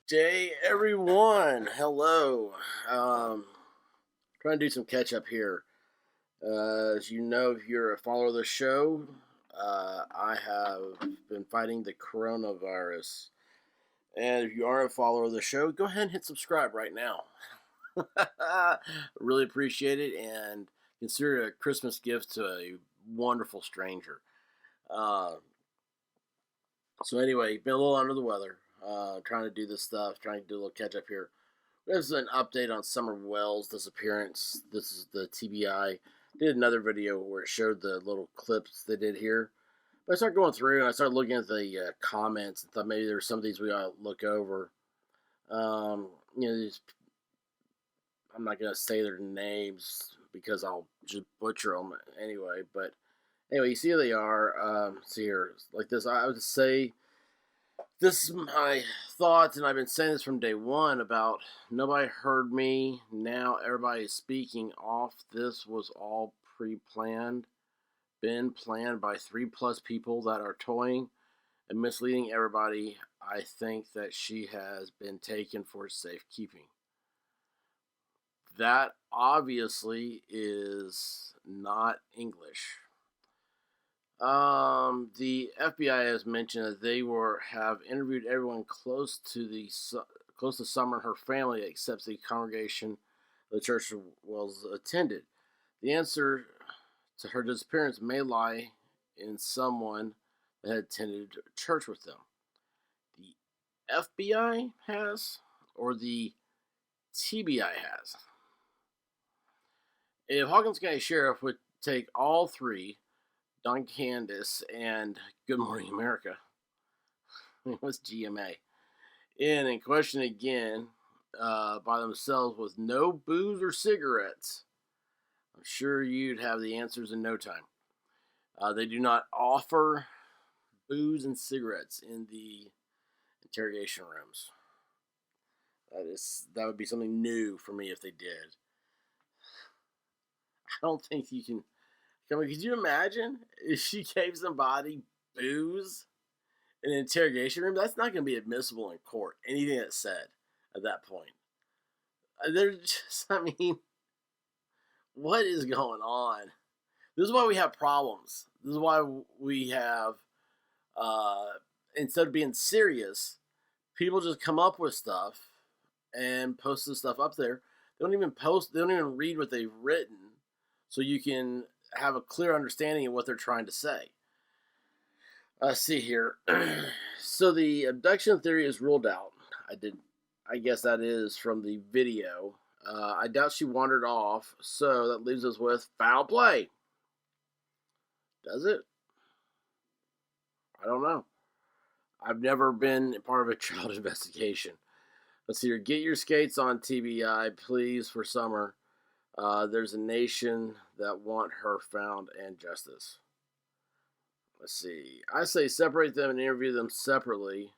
day, everyone. Hello. Trying to do some catch up here. As you know, if you're a follower of the show, I have been fighting the coronavirus. And if you are a follower of the show, go ahead and hit subscribe right now. Really appreciate it and consider it a Christmas gift to a wonderful stranger. Uh, anyway, been a little under the weather. Trying to do this stuff, trying to do a little catch up here. This is an update on Summer Wells' disappearance. This is the TBI. Did another video where it showed the little clips they did here. But I started going through and I started looking at the comments and thought maybe there's some of these we ought to look over. These, I'm not going to say their names because I'll just butcher them anyway. But anyway, you see who they are. See here, like this. I would say this is my thoughts, and I've been saying this from day one about nobody heard me. Now everybody is speaking off. This was all pre-planned, been planned by 3+ people that are toying and misleading everybody. I think that she has been taken for safekeeping. That obviously is not English. The FBI has mentioned that they have interviewed everyone close to Summer and her family, except the congregation the church was attended. The answer to her disappearance may lie in someone that had attended church with them. The FBI has, or the TBI has. If Hawkins County Sheriff would take all three, Don Candace and Good Morning America, what's GMA, in question again by themselves with no booze or cigarettes, I'm sure you'd have the answers in no time. They do not offer booze and cigarettes in the interrogation rooms. That would be something new for me if they did. I don't think you can. Could you imagine if she gave somebody booze in an interrogation room? That's not going to be admissible in court. Anything that's said at that point. They're just, what is going on? This is why we have problems. This is why we have, instead of being serious, people just come up with stuff and post this stuff up there. They don't even read what they've written, so you can have a clear understanding of what they're trying to say. See here. So the abduction theory is ruled out. I guess that is from the video. I doubt she wandered off, so that leaves us with foul play. Does it? I don't know. I've never been part of a child investigation. Let's see here. Get your skates on, TBI, please, for Summer. There's a nation that want her found and justice. Let's see. I say separate them and interview them separately.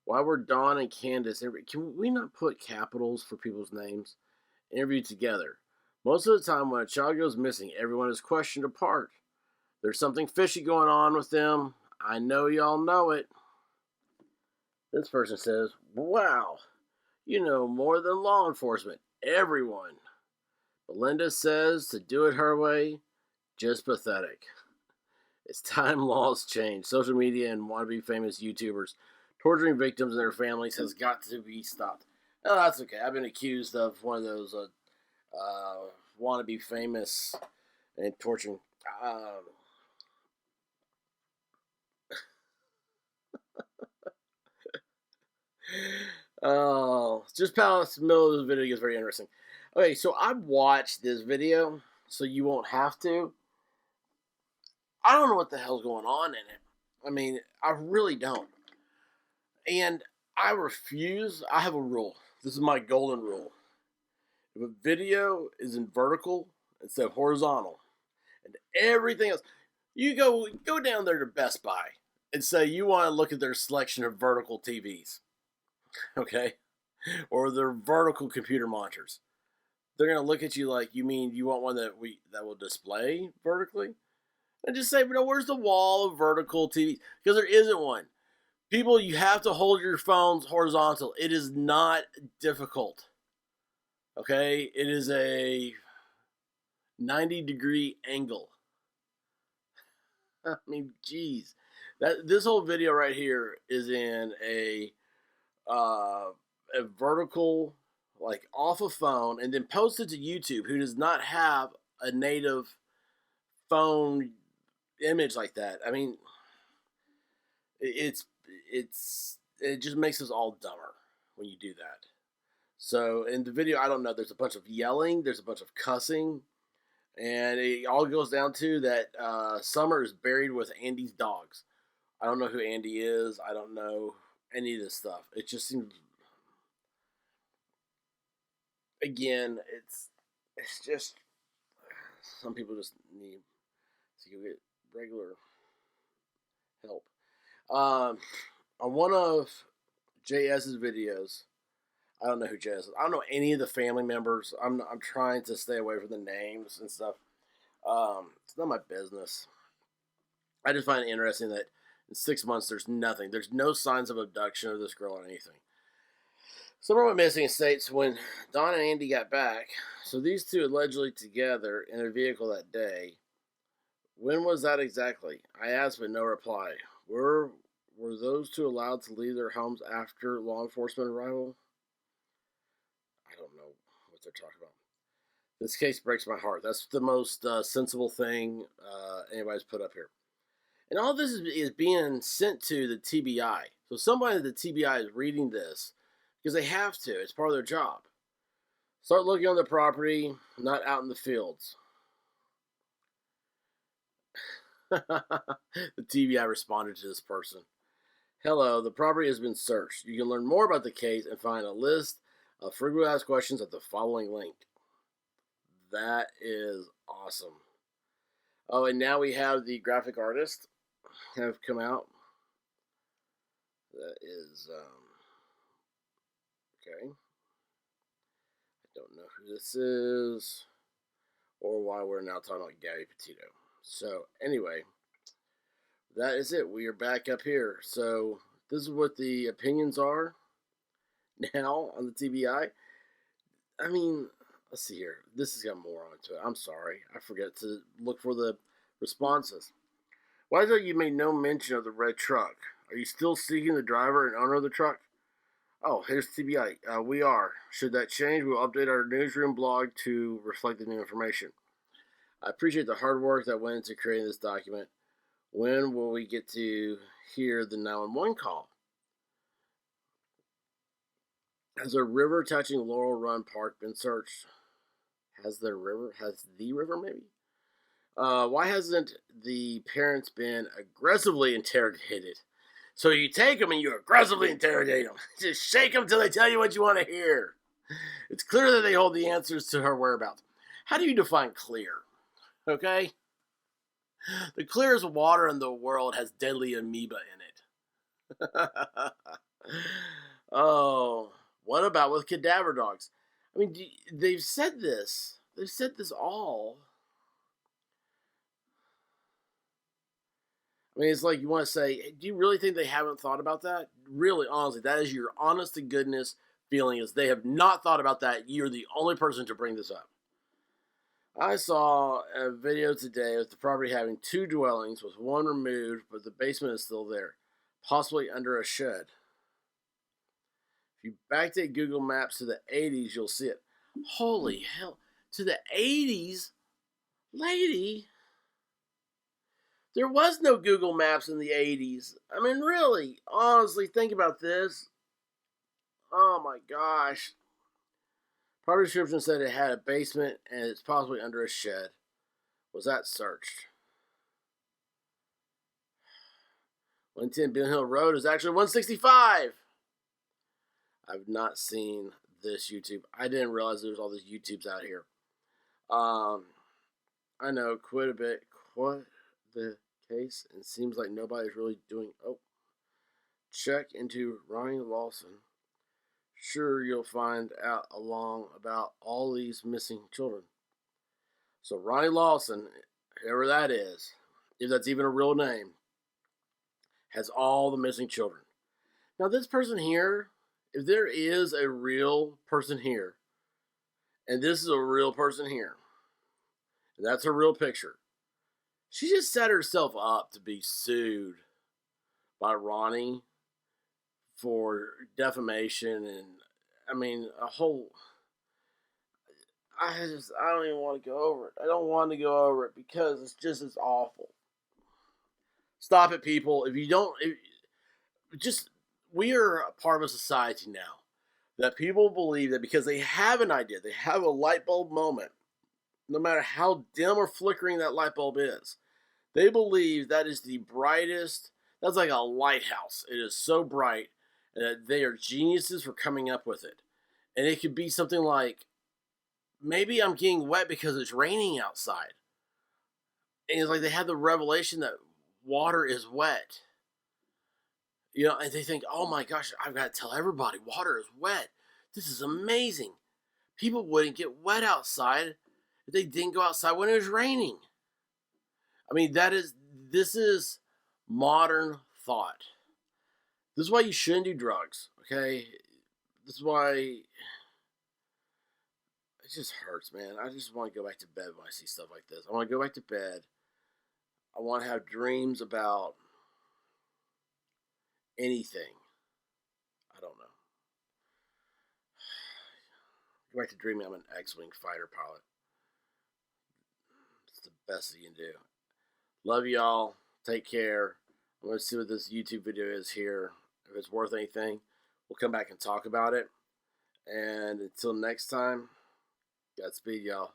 Why were Dawn and Candace can we not put capitals for people's names? Interviewed together. Most of the time when a child goes missing, everyone is questioned apart. There's something fishy going on with them. I know y'all know it. This person says, wow, you know more than law enforcement. Everyone. Belinda says to do it her way, just pathetic. It's time laws change. Social media and wannabe famous YouTubers torturing victims and their families has got to be stopped. Oh, that's okay. I've been accused of one of those wannabe famous and torturing. Oh, just past the middle of the video gets very interesting. Okay, so I watched this video, so you won't have to. I don't know what the hell's going on in it. I really don't. And I refuse. I have a rule. This is my golden rule. If a video is in vertical instead of horizontal, and everything else, you go down there to Best Buy and say you want to look at their selection of vertical TVs, okay, or their vertical computer monitors. They're gonna look at you like, you mean you want one that will display vertically? And just say, where's the wall of vertical TV? Because there isn't one. People, you have to hold your phones horizontal. It is not difficult. Okay? It is a 90-degree angle. I mean, geez. This whole video right here is in a vertical, like off a phone, and then posted to YouTube, who does not have a native phone image like that. I mean, it's it just makes us all dumber when you do that. So in the video, I don't know. There's a bunch of yelling. There's a bunch of cussing, and it all goes down to that Summer is buried with Andy's dogs. I don't know who Andy is. I don't know any of this stuff. It just seems, again, it's just some people just need to go get regular help. On one of JS's videos, I don't know who JS is. I don't know any of the family members. I'm trying to stay away from the names and stuff. It's not my business. I just find it interesting that in 6 months there's nothing. There's no signs of abduction of this girl or anything. Someone went missing in states when Don and Andy got back. So these two allegedly together in a vehicle that day. When was that exactly? I asked, but no reply. Were those two allowed to leave their homes after law enforcement arrival? I don't know what they're talking about. This case breaks my heart. That's the most sensible thing anybody's put up here. And all this is being sent to the TBI. So somebody at the TBI is reading this because they have to. It's part of their job. Start looking on the property, not out in the fields. The TBI responded to this person. Hello, the property has been searched. You can learn more about the case and find a list of frequently asked questions at the following link. That is awesome. Oh, and now we have the graphic artist have come out. That is, okay. I don't know who this is or why we're now talking about Gabby Petito. So, anyway, that is it. We are back up here. So, this is what the opinions are now on the TBI. I mean, let's see here. This has got more onto it. I'm sorry. I forgot to look for the responses. Why is it you made no mention of the red truck? Are you still seeking the driver and owner of the truck? Oh, here's TBI. We are. Should that change, we'll update our newsroom blog to reflect the new information. I appreciate the hard work that went into creating this document. When will we get to hear the 911 call? Has a river touching Laurel Run Park been searched? Has the river maybe? Why hasn't the parents been aggressively interrogated? So you take them and you aggressively interrogate them. Just shake them till they tell you what you want to hear. It's clear that they hold the answers to her whereabouts. How do you define clear? Okay? The clearest water in the world has deadly amoeba in it. Oh, what about with cadaver dogs? I mean, they've said this. They've said this all. I mean, it's like you want to say, do you really think they haven't thought about that? Really, honestly, that is your honest to goodness feeling, is they have not thought about that. You're the only person to bring this up. I saw a video today of the property having 2 dwellings with 1 removed, but the basement is still there, possibly under a shed. If you backdate Google Maps to the 80s, you'll see it. Holy hell, to the 80s? Lady, there was no Google Maps in the 80s. I mean, really, honestly, think about this. Oh my gosh. Property description said it had a basement and it's possibly under a shed. Was that searched? 110 Ben Hill Road is actually 165. I've not seen this YouTube. I didn't realize there was all these YouTubes out here. I know quite the case, and seems like nobody's really doing. Oh, check into Ronnie Lawson. Sure, you'll find out along about all these missing children. So Ronnie Lawson, whoever that is, if that's even a real name, has all the missing children. Now, this person here, if there is a real person here, and this is a real person here, and that's a real picture, she just set herself up to be sued by Ronnie for defamation and, I mean, a whole. I don't even want to go over it. I don't want to go over it because it's awful. Stop it, people. If you don't, just, we are a part of a society now that people believe that because they have an idea, they have a light bulb moment, no matter how dim or flickering that light bulb is, they believe that is the brightest. That's like a lighthouse. It is so bright that they are geniuses for coming up with it. And it could be something like, maybe I'm getting wet because it's raining outside. And it's like they have the revelation that water is wet. And they think, oh my gosh, I've got to tell everybody water is wet. This is amazing. People wouldn't get wet outside if they didn't go outside when it was raining. I mean, this is modern thought. This is why you shouldn't do drugs, okay? This is why it just hurts, man. I just want to go back to bed when I see stuff like this. I want to go back to bed. I want to have dreams about anything. I don't know. Go back to dreaming I'm an X-Wing fighter pilot. It's the best that you can do. Love y'all. Take care. I'm going to see what this YouTube video is here. If it's worth anything, we'll come back and talk about it. And until next time, Godspeed, y'all.